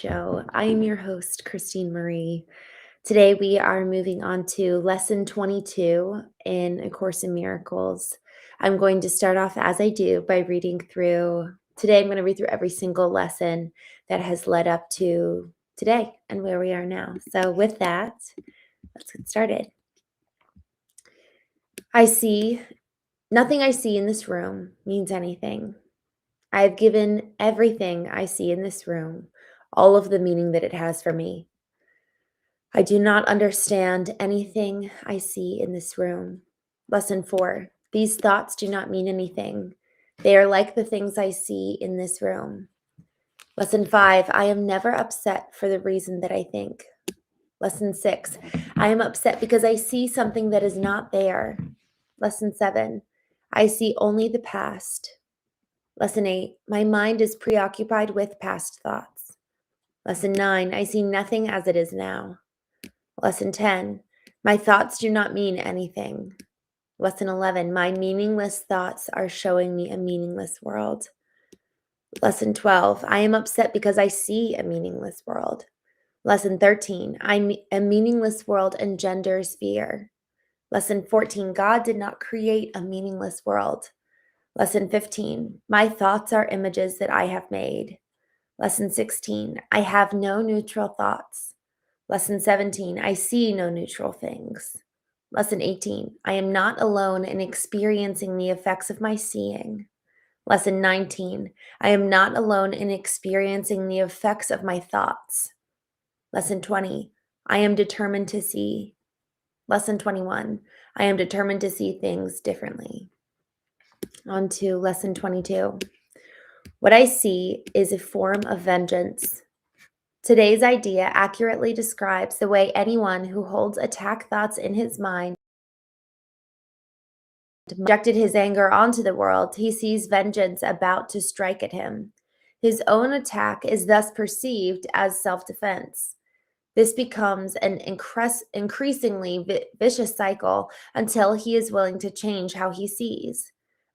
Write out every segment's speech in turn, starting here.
Show. I am your host, Christene Marie. Today we are moving on to lesson 22 in A Course in Miracles. I'm going to start off as I do by reading through. Today I'm going to read through every single lesson that has led up to today and where we are now. So with that, let's get started. Nothing I see in this room means anything. I have given everything I see in this room all of the meaning that it has for me. I do not understand anything I see in this room. Lesson 4. These thoughts do not mean anything. They are like the things I see in this room. Lesson 5. I am never upset for the reason that I think. Lesson 6. I am upset because I see something that is not there. Lesson 7. I see only the past. Lesson 8. My mind is preoccupied with past thoughts. Lesson 9. I see nothing as it is now. Lesson 10. My thoughts do not mean anything. Lesson 11. My meaningless thoughts are showing me a meaningless world. Lesson 12. I am upset because I see a meaningless world. Lesson 13. A meaningless world engenders fear. Lesson 14. God did not create a meaningless world. Lesson 15. My thoughts are images that I have made. Lesson 16. I have no neutral thoughts. Lesson 17. I see no neutral things. Lesson 18. I am not alone in experiencing the effects of my seeing. Lesson 19. I am not alone in experiencing the effects of my thoughts. Lesson 20. I am determined to see. Lesson 21. I am determined to see things differently. On to lesson 22. What I see is a form of vengeance. Today's idea accurately describes the way anyone who holds attack thoughts in his mind projected his anger onto the world. He sees vengeance about to strike at him. His own attack is thus perceived as self-defense. This becomes an increasingly vicious cycle until he is willing to change how he sees.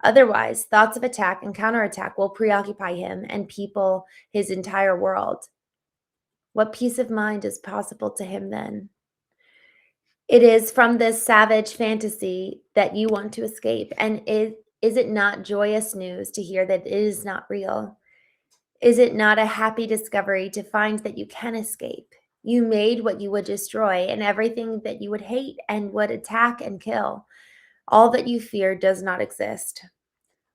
Otherwise, thoughts of attack and counterattack will preoccupy him and people his entire world. What peace of mind is possible to him then? It is from this savage fantasy that you want to escape. And is it not joyous news to hear that it is not real? Is it not a happy discovery to find that you can escape? You made what you would destroy and everything that you would hate and would attack and kill. All that you fear does not exist.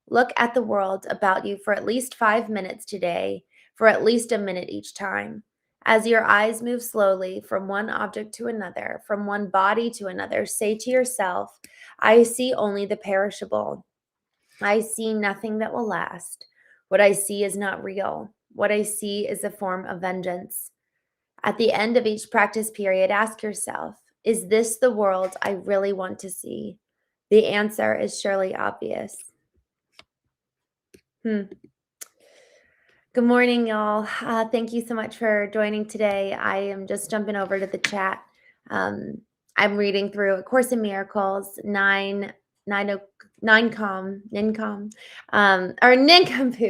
Look at the world about you for at least 5 minutes today, for at least a minute each time. As your eyes move slowly from one object to another, from one body to another, say to yourself, I see only the perishable. I see nothing that will last. What I see is not real. What I see is a form of vengeance. At the end of each practice period, ask yourself, is this the world I really want to see? The answer is surely obvious. Good morning, y'all. Thank you so much for joining today. I am just jumping over to the chat. I'm reading through A Course in Miracles, Nincompoop.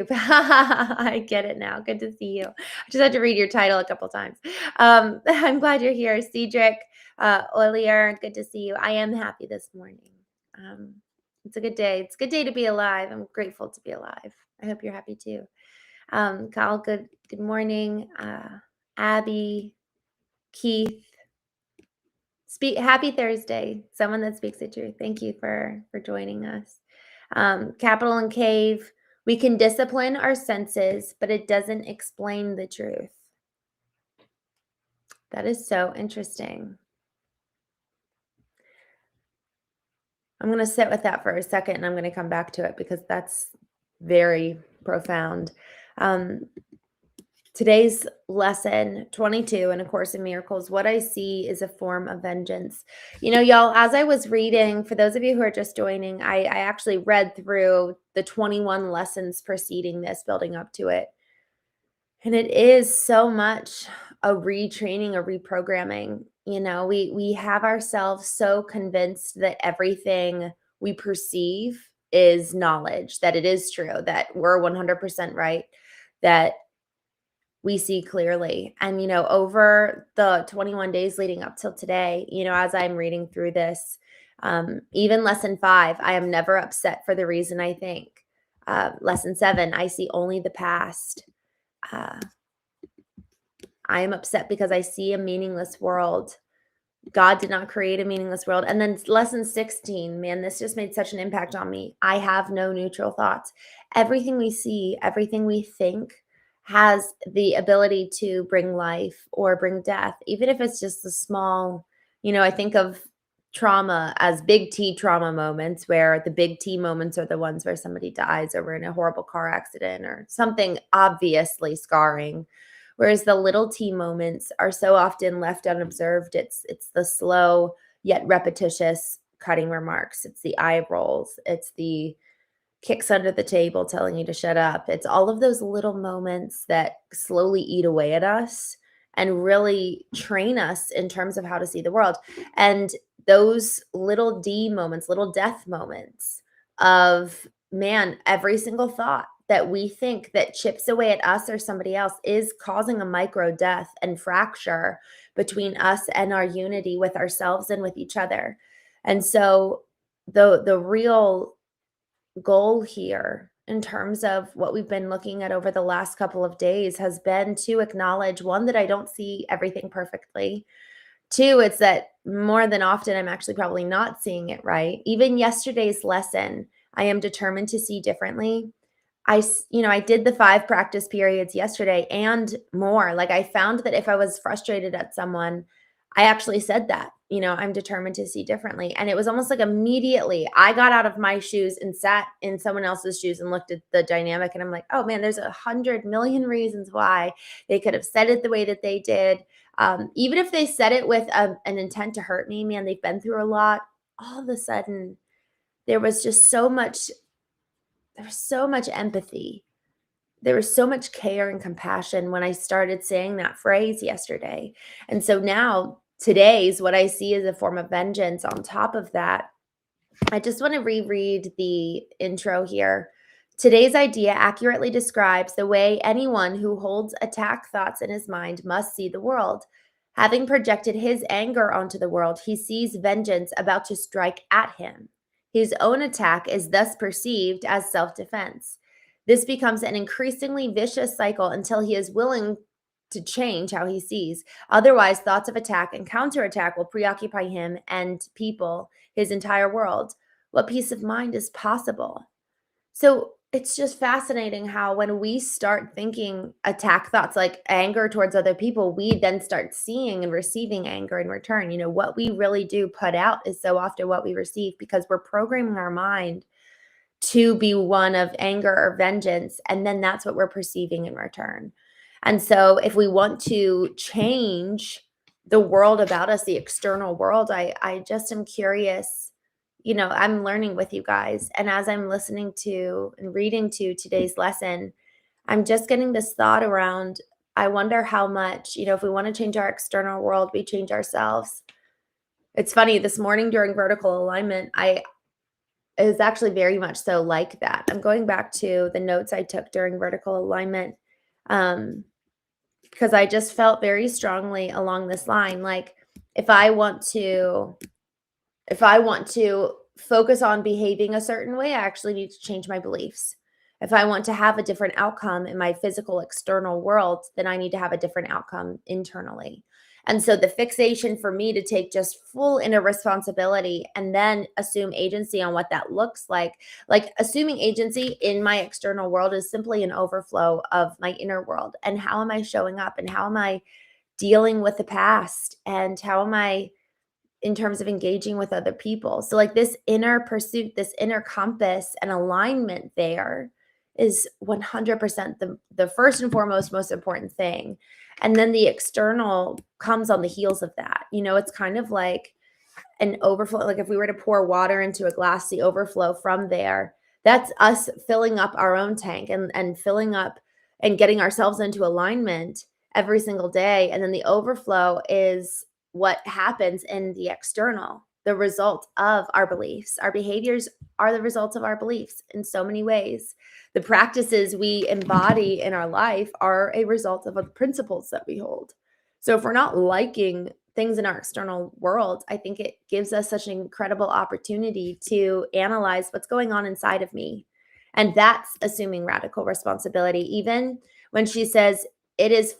I get it now. Good to see you. I just had to read your title a couple times. I'm glad you're here. Cedric, Olier, good to see you. I am happy this morning. It's a good day. It's a good day to be alive. I'm grateful to be alive. I hope you're happy too. Kyle, good morning. Abby, Keith, happy Thursday. Someone that speaks the truth. Thank you for joining us. Capital and Cave, we can discipline our senses, but it doesn't explain the truth. That is so interesting. I'm going to sit with that for a second and I'm going to come back to it because that's very profound. Today's lesson 22 in A Course in Miracles, what I see is a form of vengeance. You know, y'all, as I was reading, for those of you who are just joining, I actually read through the 21 lessons preceding this, building up to it. And it is so much a retraining, a reprogramming. You know, we have ourselves so convinced that everything we perceive is knowledge, that it is true, that we're 100% right, that we see clearly. And, over the 21 days leading up till today, as I'm reading through this, even lesson 5, I am never upset for the reason I think. Lesson 7, I see only the past. Uh, I am upset because I see a meaningless world. God did not create a meaningless world. And then lesson 16, man, this just made such an impact on me. I have no neutral thoughts. Everything we see, everything we think has the ability to bring life or bring death, even if it's just a small, I think of trauma as big T trauma moments, where the big T moments are the ones where somebody dies or we're in a horrible car accident or something obviously scarring. Whereas the little T moments are so often left unobserved. It's the slow yet repetitious cutting remarks. It's the eye rolls. It's the kicks under the table telling you to shut up. It's all of those little moments that slowly eat away at us and really train us in terms of how to see the world. And those little D moments, little death moments of, man, every single thought that we think that chips away at us or somebody else is causing a micro death and fracture between us and our unity with ourselves and with each other. And so the real goal here in terms of what we've been looking at over the last couple of days has been to acknowledge, one, that I don't see everything perfectly. Two, it's that more than often I'm actually probably not seeing it right. Even yesterday's lesson, I am determined to see differently. I did the 5 practice periods yesterday and more. Like, I found that if I was frustrated at someone, I actually said that, I'm determined to see differently. And it was almost like immediately I got out of my shoes and sat in someone else's shoes and looked at the dynamic. And I'm like, oh man, there's 100 million reasons why they could have said it the way that they did. Even if they said it with an intent to hurt me, man, they've been through a lot. All of a sudden, there was just so much empathy. There was so much care and compassion when I started saying that phrase yesterday. And so now today's what I see as a form of vengeance on top of that. I just want to reread the intro here. Today's idea accurately describes the way anyone who holds attack thoughts in his mind must see the world. Having projected his anger onto the world, he sees vengeance about to strike at him. His own attack is thus perceived as self-defense. This becomes an increasingly vicious cycle until he is willing to change how he sees. Otherwise, thoughts of attack and counterattack will preoccupy him and people, his entire world. What peace of mind is possible? So it's just fascinating how when we start thinking attack thoughts like anger towards other people, we then start seeing and receiving anger in return. What we really do put out is so often what we receive, because we're programming our mind to be one of anger or vengeance, and then that's what we're perceiving in return. And so if we want to change the world about us, the external world, I just am curious. I'm learning with you guys, and as I'm listening to and reading to today's lesson, I'm just getting this thought around, I wonder how much, if we want to change our external world, we change ourselves. It's funny, this morning during vertical alignment, it was actually very much so like that. I'm going back to the notes I took during vertical alignment, because I just felt very strongly along this line. Like, if I want to focus on behaving a certain way, I actually need to change my beliefs. If I want to have a different outcome in my physical external world, then I need to have a different outcome internally. And so the fixation for me to take just full inner responsibility and then assume agency on what that looks like assuming agency in my external world is simply an overflow of my inner world. And how am I showing up, and how am I dealing with the past, and how am I in terms of engaging with other people? So like this inner pursuit, this inner compass and alignment there is 100% the first and foremost most important thing. And then the external comes on the heels of that. It's kind of like an overflow. Like if we were to pour water into a glass, the overflow from there, that's us filling up our own tank and filling up and getting ourselves into alignment every single day. And then the overflow is what happens in the external. the result of our beliefs. Our behaviors are the results of our beliefs in so many ways. The practices we embody in our life are a result of the principles that we hold. So if we're not liking things in our external world, I think it gives us such an incredible opportunity to analyze what's going on inside of me. And that's assuming radical responsibility. Even when she says, it is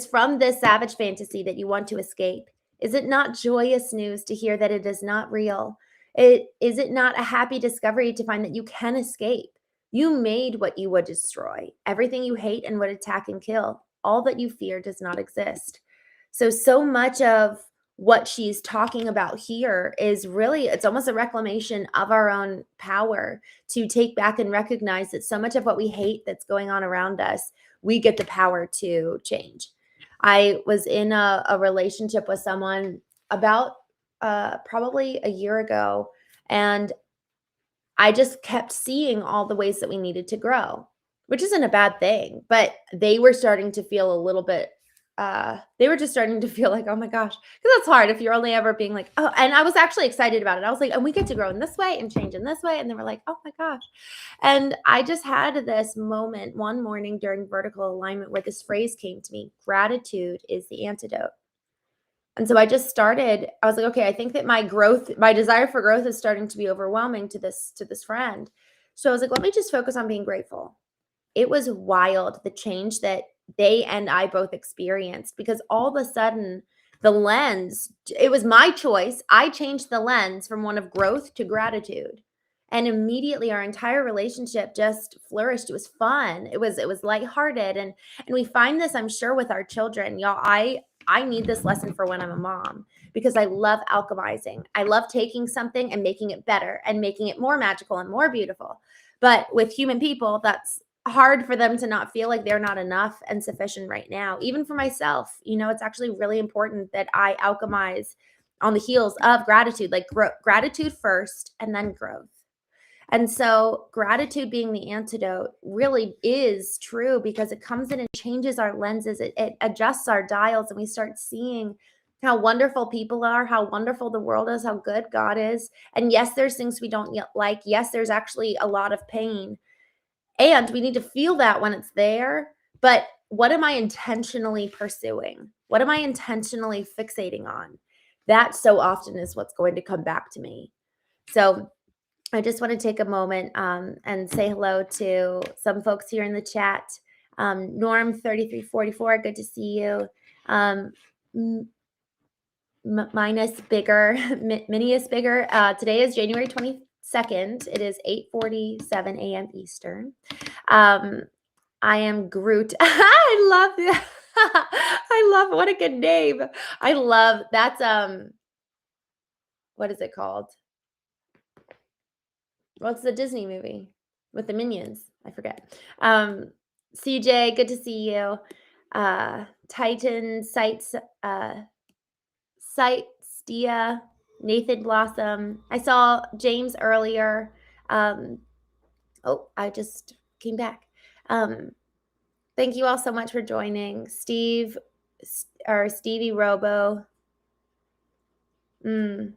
from this savage fantasy that you want to escape. Is it not joyous news to hear that it is not real? Is it not a happy discovery to find that you can escape? You made what you would destroy. Everything you hate and would attack and kill. All that you fear does not exist. So much of what she's talking about here is really, it's almost a reclamation of our own power to take back and recognize that so much of what we hate that's going on around us, we get the power to change. I was in a relationship with someone about probably a year ago, and I just kept seeing all the ways that we needed to grow, which isn't a bad thing, but they were starting to feel a little bit, they were just starting to feel like, oh my gosh, because that's hard if you're only ever being like, oh, and I was actually excited about it. I was like, and we get to grow in this way and change in this way. And they were like, oh my gosh. And I just had this moment one morning during vertical alignment where this phrase came to me: gratitude is the antidote. And so I just started, I was like, okay, I think that my desire for growth is starting to be overwhelming to this friend. So I was like, let me just focus on being grateful. It was wild, the change that they and I both experienced, because all of a sudden the lens, it was my choice. I changed the lens from one of growth to gratitude. And immediately our entire relationship just flourished. It was fun. It was lighthearted. And we find this, I'm sure, with our children. Y'all, I need this lesson for when I'm a mom, because I love alchemizing. I love taking something and making it better and making it more magical and more beautiful. But with human people, that's hard for them to not feel like they're not enough and sufficient right now. Even for myself, it's actually really important that I alchemize on the heels of gratitude, like gratitude first and then growth. And so gratitude being the antidote really is true, because it comes in and changes our lenses. It adjusts our dials, and we start seeing how wonderful people are, how wonderful the world is, how good God is. And yes, there's things we don't yet like. Yes, there's actually a lot of pain. And we need to feel that when it's there. But what am I intentionally pursuing? What am I intentionally fixating on? That so often is what's going to come back to me. So I just want to take a moment and say hello to some folks here in the chat. Norm3344, good to see you. Minus bigger, Minnie is bigger. Today is January 22nd. It is 8:47 a.m. Eastern. I am Groot. I love that. I love, what a good name. I love that's what is it called? What's the Disney movie with the minions? I forget. CJ, good to see you. Titan, Sites, Stia, Nathan Blossom. I saw James earlier. I just came back. Thank you all so much for joining. Steve, or Stevie Robo. You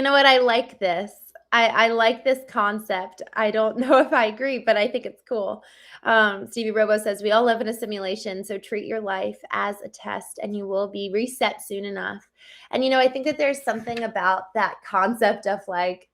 know what? I like this. I like this concept. I don't know if I agree, but I think it's cool. Stevie Robo says, we all live in a simulation, so treat your life as a test and you will be reset soon enough. And, I think that there's something about that concept of like,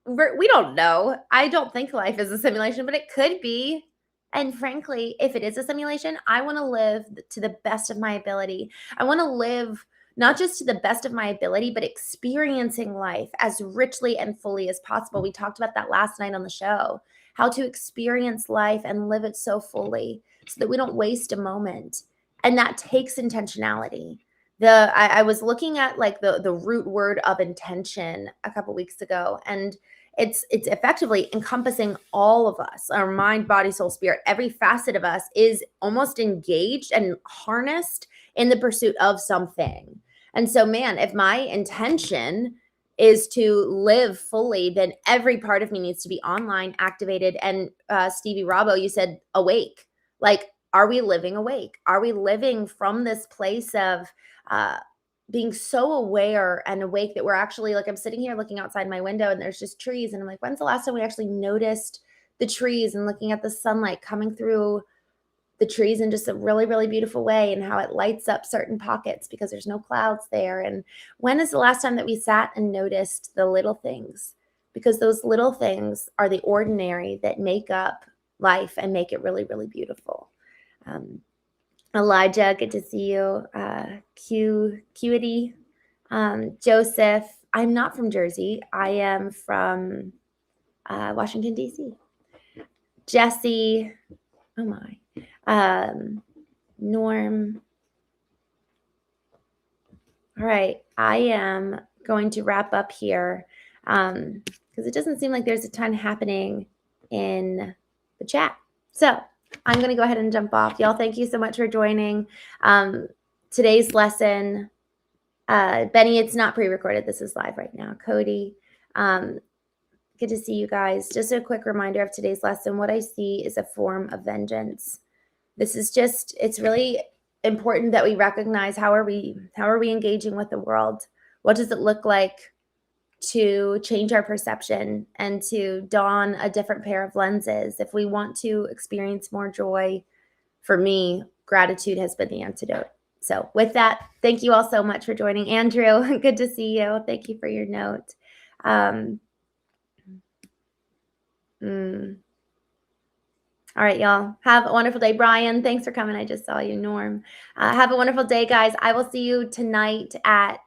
we don't know. I don't think life is a simulation, but it could be. And frankly, if it is a simulation, I want to live to the best of my ability. I want to live not just to the best of my ability, but experiencing life as richly and fully as possible. We talked about that last night on the show, how to experience life and live it so fully so that we don't waste a moment. And that takes intentionality. I was looking at like the root word of intention a couple weeks ago, and it's effectively encompassing all of us, our mind, body, soul, spirit. Every facet of us is almost engaged and harnessed in the pursuit of something. And so, man, if my intention is to live fully, then every part of me needs to be online, activated. And Stevie Robo, you said awake. Like, are we living awake? Are we living from this place of being so aware and awake that we're actually, like, I'm sitting here looking outside my window and there's just trees. And I'm like, when's the last time we actually noticed the trees and looking at the sunlight coming through the trees in just a really, really beautiful way, and how it lights up certain pockets because there's no clouds there? And when is the last time that we sat and noticed the little things? Because those little things are the ordinary that make up life and make it really, really beautiful. Elijah, good to see you. Cuity, Joseph. I'm not from Jersey. I am from Washington, D.C. Jesse. Oh my. Norm. All right. I am going to wrap up here because it doesn't seem like there's a ton happening in the chat. So I'm going to go ahead and jump off. Y'all, thank you so much for joining today's lesson. Benny, it's not pre-recorded. This is live right now. Cody, good to see you guys. Just a quick reminder of today's lesson. What I see is a form of vengeance. This is just, it's really important that we recognize how are we engaging with the world? What does it look like to change our perception and to don a different pair of lenses? If we want to experience more joy, for me, gratitude has been the antidote. So with that, thank you all so much for joining. Andrew, good to see you. Thank you for your note. All right, y'all. Have a wonderful day. Brian, thanks for coming. I just saw you. Norm. Have a wonderful day, guys. I will see you tonight at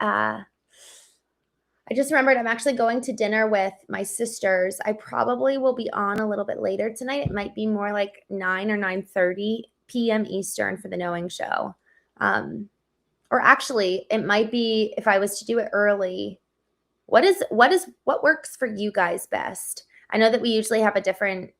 I just remembered I'm actually going to dinner with my sisters. I probably will be on a little bit later tonight. It might be more like 9 or 9:30 p.m. Eastern for the Knowing Show. Or actually, it might be, if I was to do it early, what works for you guys best? I know that we usually have a different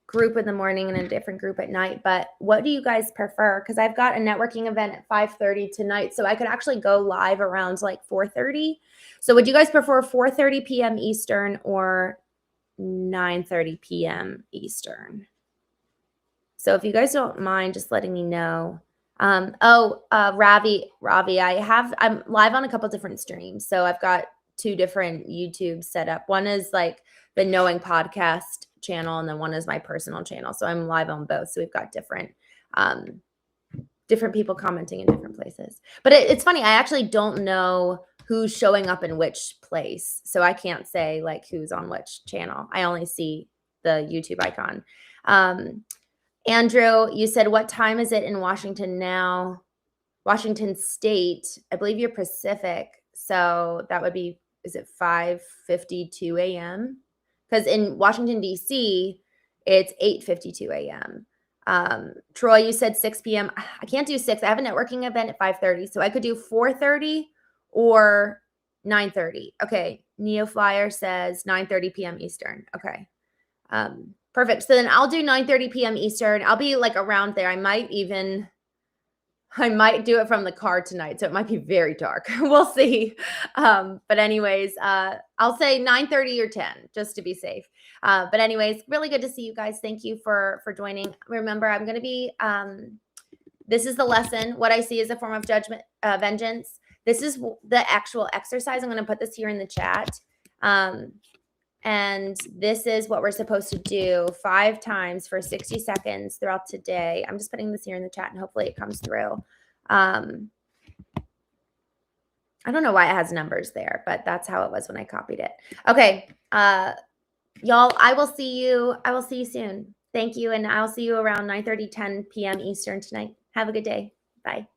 group in the morning and a different group at night, but what do you guys prefer? Because I've got a networking event at 5:30 tonight, so I could actually go live around like 4:30. So would you guys prefer 4:30 p.m. Eastern or 9:30 p.m. Eastern? So if you guys don't mind just letting me know. Ravi, I'm live on a couple different streams. So I've got 2 different YouTube set up. One is like the Knowing Podcast channel, and then one is my personal channel. So I'm live on both. So we've got different people commenting in different places. But it's funny, I actually don't know who's showing up in which place. So I can't say like who's on which channel. I only see the YouTube icon. Andrew, you said, what time is it in Washington now? Washington State. I believe you're Pacific. So that would be, is it 5:52 a.m.? Because in Washington, D.C., it's 8:52 a.m. Troy, you said 6 p.m. I can't do 6. I have a networking event at 5:30. So I could do 4:30 or 9:30. Okay. Neo Flyer says 9:30 p.m. Eastern. Okay. Perfect. So then I'll do 9:30 p.m. Eastern. I'll be like around there. I might do it from the car tonight, so it might be very dark. We'll see. But anyways, I'll say 9:30 or 10 just to be safe. But anyways, really good to see you guys. Thank you for joining. Remember, I'm going to be, this is the lesson. What I see is a form of judgment, vengeance. This is the actual exercise. I'm going to put this here in the chat. And this is what we're supposed to do 5 times for 60 seconds throughout today. I'm just putting this here in the chat and hopefully it comes through. I don't know why it has numbers there, but that's how it was when I copied it. Okay. Y'all, I will see you soon. Thank you. And I'll see you around 9:30, 10 p.m. Eastern tonight. Have a good day. Bye.